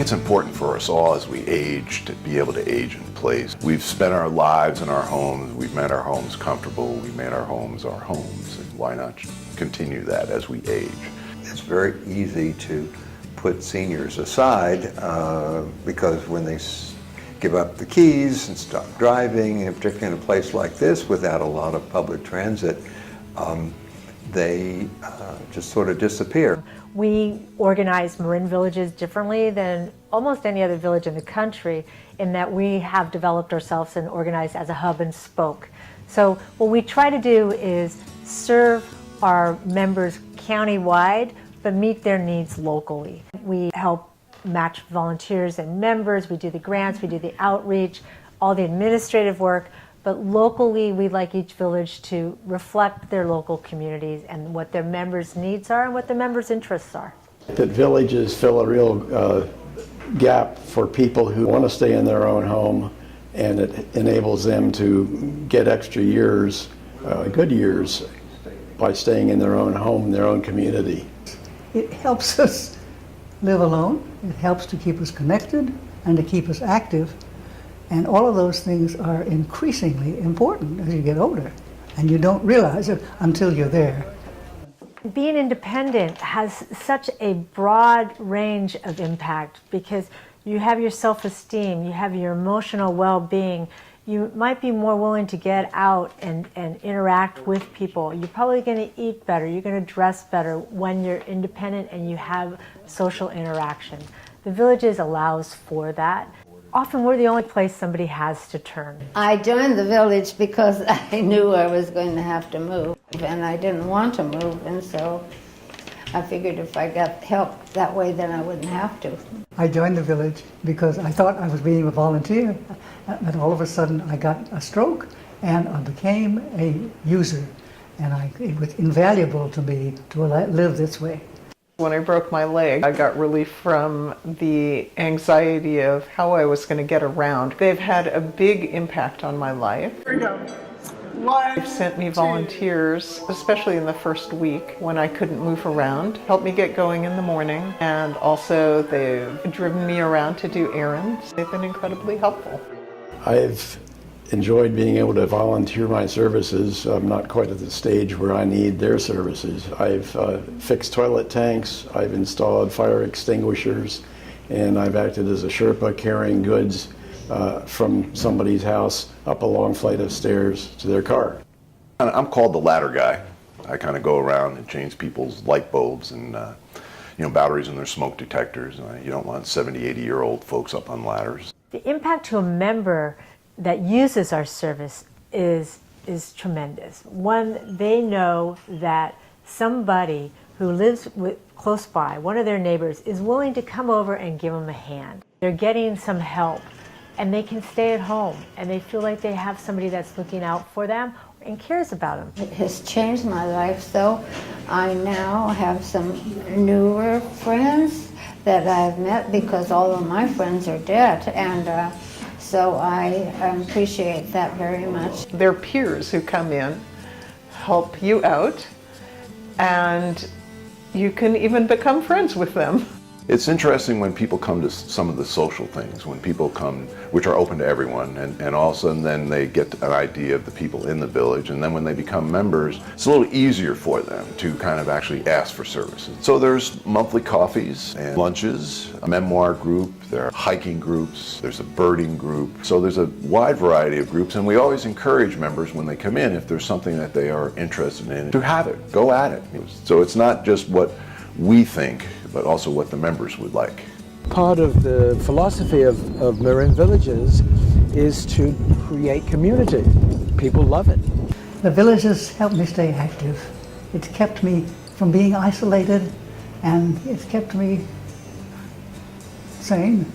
It's important for us all as we age to be able to age in place. We've spent our lives in our homes, we've made our homes comfortable, we've made our homes, and why not continue that as we age? It's very easy to put seniors aside because when they give up the keys and stop driving, and particularly in a place like this without a lot of public transit, they just sort of disappear. We organize Marin Villages differently than almost any other village in the country in that we have developed ourselves and organized as a hub and spoke. So what we try to do is serve our members county-wide, but meet their needs locally. We help match volunteers and members, we do the grants, we do the outreach, all the administrative work, but locally we'd like each village to reflect their local communities and what their members' needs are and what the members' interests are. That villages fill a real gap for people who want to stay in their own home, and it enables them to get extra years, good years, by staying in their own home, their own community. It helps us live alone, it helps to keep us connected and to keep us active, and all of those things are increasingly important as you get older, and you don't realize it until you're there. Being independent has such a broad range of impact because you have your self-esteem, you have your emotional well-being. You might be more willing to get out and interact with people. You're probably going to eat better, you're going to dress better when you're independent and you have social interaction. The Villages allows for that. Often we're the only place somebody has to turn. I joined the Village because I knew I was going to have to move, and I didn't want to move, and so I figured if I got help that way, then I wouldn't have to. I joined the Village because I thought I was being a volunteer, and all of a sudden I got a stroke and I became a user, and it was invaluable to me to live this way. When I broke my leg, I got relief from the anxiety of how I was going to get around. They've had a big impact on my life. They've sent me volunteers, especially in the first week when I couldn't move around, helped me get going in the morning, and also they've driven me around to do errands. They've been incredibly helpful. I've enjoyed being able to volunteer my services. I'm not quite at the stage where I need their services. I've fixed toilet tanks, I've installed fire extinguishers, and I've acted as a Sherpa carrying goods from somebody's house up a long flight of stairs to their car. I'm called the ladder guy. I kind of go around and change people's light bulbs and batteries in their smoke detectors. You don't want 70, 80-year-old folks up on ladders. The impact to a member that uses our service is tremendous. One, they know that somebody who lives close by, one of their neighbors, is willing to come over and give them a hand. They're getting some help, and they can stay at home, and they feel like they have somebody that's looking out for them and cares about them. It has changed my life, so I now have some newer friends that I've met because all of my friends are dead, and so I appreciate that very much. Their peers who come in help you out, and you can even become friends with them. It's interesting when people come to some of the social things, when people come, which are open to everyone, and all of a sudden then they get an idea of the people in the village, and then when they become members, it's a little easier for them to kind of actually ask for services. So there's monthly coffees and lunches, a memoir group, there are hiking groups, there's a birding group. So there's a wide variety of groups, and we always encourage members when they come in, if there's something that they are interested in, to have it, go at it. So it's not just what we think, but also what the members would like. Part of the philosophy of Marin Villages is to create community. People love it. The Villages helped me stay active. It's kept me from being isolated, and it's kept me sane.